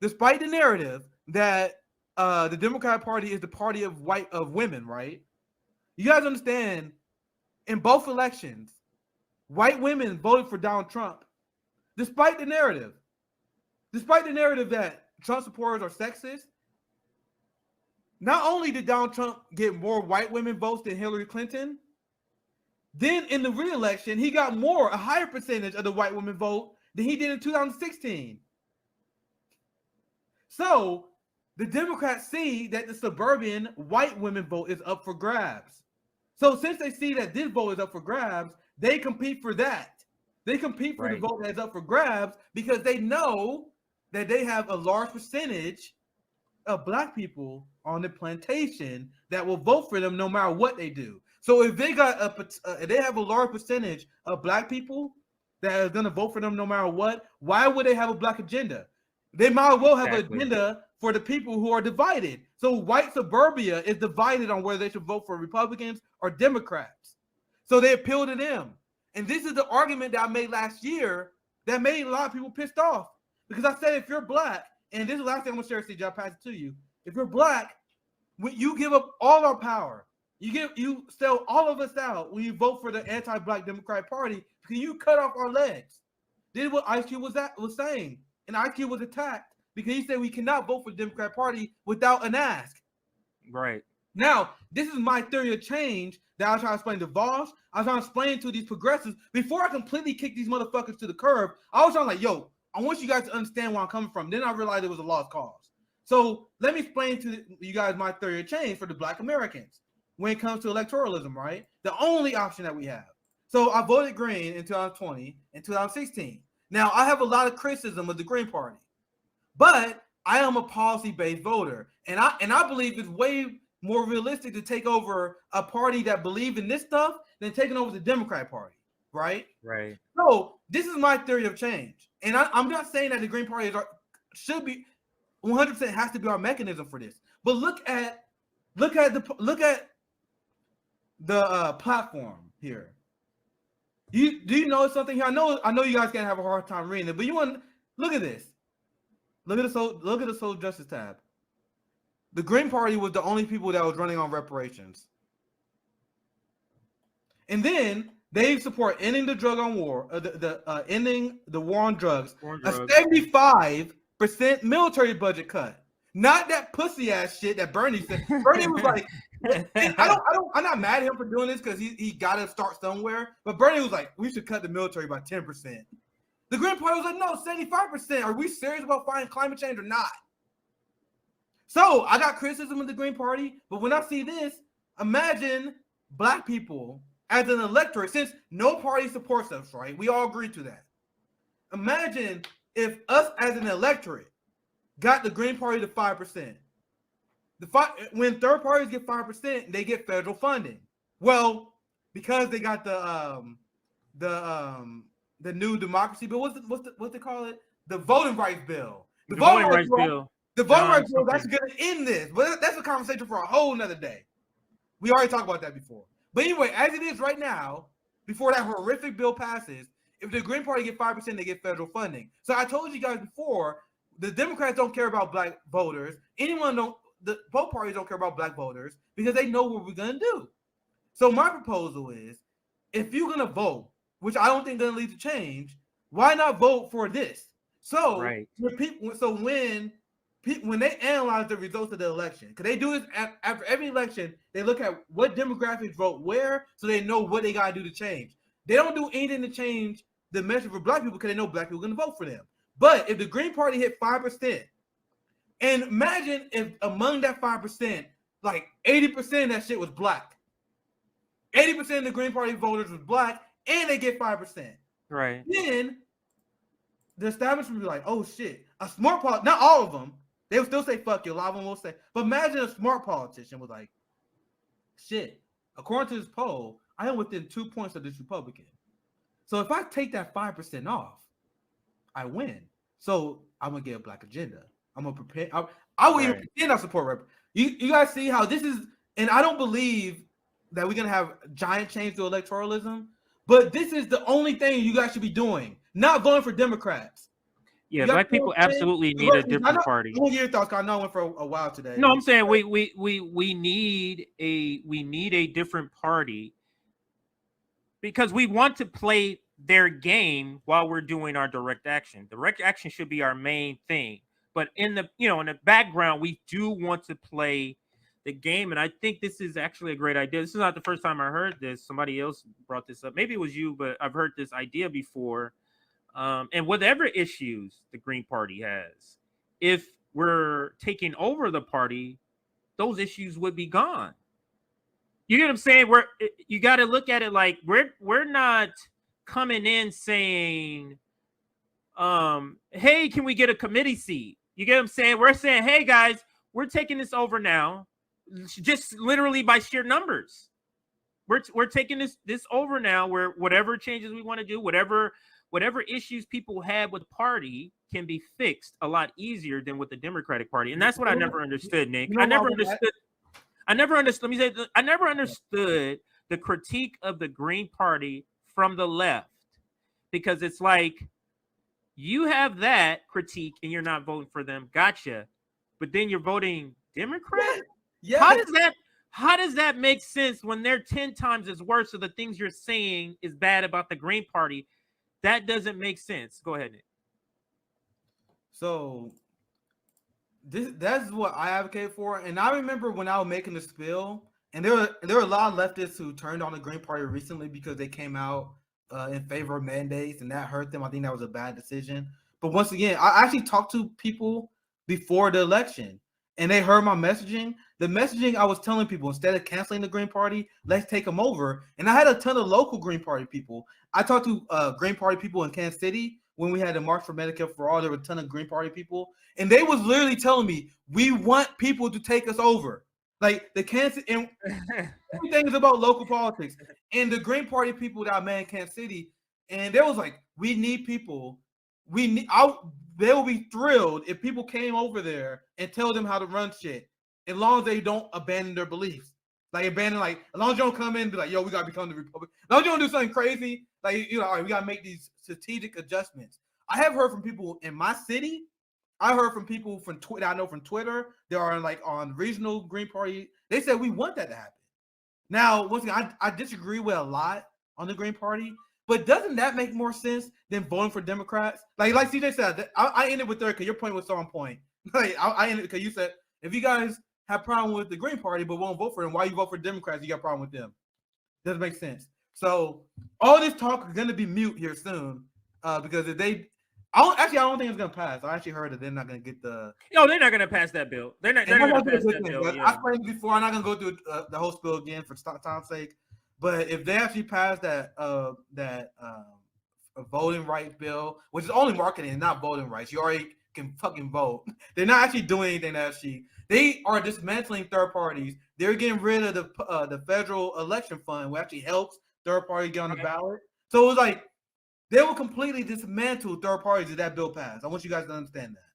despite the narrative that the Democratic Party is the party of women, right? You guys understand? In both elections, white women voted for Donald Trump, despite the narrative that Trump supporters are sexist. Not only did Donald Trump get more white women votes than Hillary Clinton, then in the re-election, he got a higher percentage of the white women vote than he did in 2016. So the Democrats see that the suburban white women vote is up for grabs. So since they see that this vote is up for grabs, they compete for that. They compete for the vote that's up for grabs because they know that they have a large percentage of black people on the plantation that will vote for them no matter what they do. So if they they have a large percentage of black people that are going to vote for them no matter what, why would they have a black agenda? They might as well have an agenda for the people who are divided. So white suburbia is divided on whether they should vote for Republicans or Democrats. So they appeal to them. And this is the argument that I made last year that made a lot of people pissed off. Because I said, if you're black, and this is the last thing I'm going to share, CJ, I'll pass it to you. If you're black, when you give up all our power, you sell all of us out when you vote for the anti-black Democratic Party, because you cut off our legs. This is what Ice Cube was saying. And Ice Cube was attacked because he said we cannot vote for the Democratic Party without an ask. Right. Now, this is my theory of change that I was trying to explain to Voss. I was trying to explain to these progressives before I completely kicked these motherfuckers to the curb. I was trying to yo, I want you guys to understand where I'm coming from. Then I realized it was a lost cause. So let me explain to you guys my theory of change for the black Americans when it comes to electoralism, right? The only option that we have. So I voted Green in 2020 and 2016. Now, I have a lot of criticism of the Green Party, but I am a policy-based voter, and I believe it's way more realistic to take over a party that believes in this stuff than taking over the Democratic Party, right? Right. So this is my theory of change, and I'm not saying that the Green Party should be 100% has to be our mechanism for this, but look at the platform here. Do you know something here? I know you guys can't have a hard time reading it, but you want look at this. Look at the social justice tab. The Green Party was the only people that was running on reparations, and then they support ending the drug on war, ending the war on drugs. A 75% military budget cut. Not that pussy ass shit that Bernie said. Bernie was like, I'm not mad at him for doing this because he got to start somewhere. But Bernie was like, we should cut the military by 10%. The Green Party was like, no, 75%. Are we serious about fighting climate change or not? So I got criticism of the Green Party, but when I see this, imagine black people as an electorate, since no party supports us, right? We all agree to that. Imagine if us as an electorate got the Green Party to 5%. When third parties get 5%, they get federal funding. Well, because they got the new democracy bill. What's they call it? The voting rights bill. The voting rights bill. The voting rights bill is actually going to end this, but that's a conversation for a whole nother day. We already talked about that before. But anyway, as it is right now, before that horrific bill passes, if the Green Party get 5%, they get federal funding. So I told you guys before, the Democrats don't care about black voters. Both parties don't care about black voters because they know what we're going to do. So my proposal is, if you're going to vote, which I don't think is going to lead to change, why not vote for this? So right. When they analyze the results of the election, because they do this after every election, they look at what demographics vote where, so they know what they got to do to change. They don't do anything to change the measure for black people because they know black people are going to vote for them. But if the Green Party hit 5%, and imagine if among that 5%, like 80% of that shit was black. 80% of the Green Party voters was black, and they get 5%. Right. Then the establishment would be like, oh shit, a smart politician, not all of them, they would still say fuck you, a lot of them will say, but imagine a smart politician was like, shit, according to this poll, I am within 2 points of this Republican. So if I take that 5% off, I win. So I'm gonna get a black agenda. I'm gonna prepare. I will even pretend I support. You guys see how this is, and I don't believe that we're gonna have giant change to electoralism. But this is the only thing you guys should be doing, not voting for Democrats. Yeah, black people absolutely need a different party. I want your thoughts. I know I went for a while today. No, I'm saying we need a different party because we want to play their game while we're doing our direct action. Direct action should be our main thing, but in the background, we do want to play the game. And I think this is actually a great idea. This is not the first time I heard this. Somebody else brought this up. Maybe it was you, but I've heard this idea before. And whatever issues the Green Party has, if we're taking over the party, those issues would be gone. You get what I'm saying? You got to look at it like we're not coming in saying, hey, can we get a committee seat? You get what I'm saying? We're saying, hey guys, we're taking this over now, just literally by sheer numbers. We're taking this over now, where whatever changes we want to do, whatever issues people have with the party can be fixed a lot easier than with the Democratic Party. And that's what I never understood, Nick. I never understood. Let me say, I never understood the critique of the Green Party from the left, because it's like, you have that critique and you're not voting for them. Gotcha. But then you're voting Democrat? Yeah. How does that make sense when they're 10 times as worse? So the things you're saying is bad about the Green Party. That doesn't make sense. Go ahead, Nick. So that's what I advocate for. And I remember when I was making the spill, and there were a lot of leftists who turned on the Green Party recently because they came out in favor of mandates, and that hurt them. I think that was a bad decision. But once again, I actually talked to people before the election, and they heard my messaging. The messaging I was telling people, instead of canceling the Green Party, let's take them over. And I had a ton of local Green Party people. I talked to Green Party people in Kansas City when we had the March for Medicare for All. There were a ton of Green Party people, and they was literally telling me, we want people to take us over. Like the Kansas, and everything is about local politics. And the Green Party people that I met in Kansas City, and they was like, we need people. They will be thrilled if people came over there and tell them how to run shit, as long as they don't abandon their beliefs. Like as long as you don't come in and be like, yo, we gotta become the Republic. As long as you don't do something crazy, like, all right, we gotta make these strategic adjustments. I have heard from people in my city. I heard from people from Twitter. I know from Twitter, they are on regional Green Party. They said we want that to happen. Now, once again, I disagree with a lot on the Green Party, but doesn't that make more sense than voting for Democrats? Like CJ said, I ended with there because your point was so on point. Like I ended because you said, if you guys have a problem with the Green Party but won't vote for them, why you vote for Democrats? You got a problem with them. Doesn't make sense. So all this talk is going to be mute here soon because if they. I don't think it's gonna pass. I actually heard that they're not gonna get the. No, they're not gonna pass that bill. They're not gonna pass that bill. Yeah. I explained before. I'm not gonna go through the whole spill again for time's sake. But if they actually pass that voting rights bill, which is only marketing and not voting rights, you already can fucking vote. They're not actually doing anything. They are dismantling third parties. They're getting rid of the federal election fund, which actually helps third parties get on the ballot. So it was like. They will completely dismantle third parties if that bill passed. I want you guys to understand that.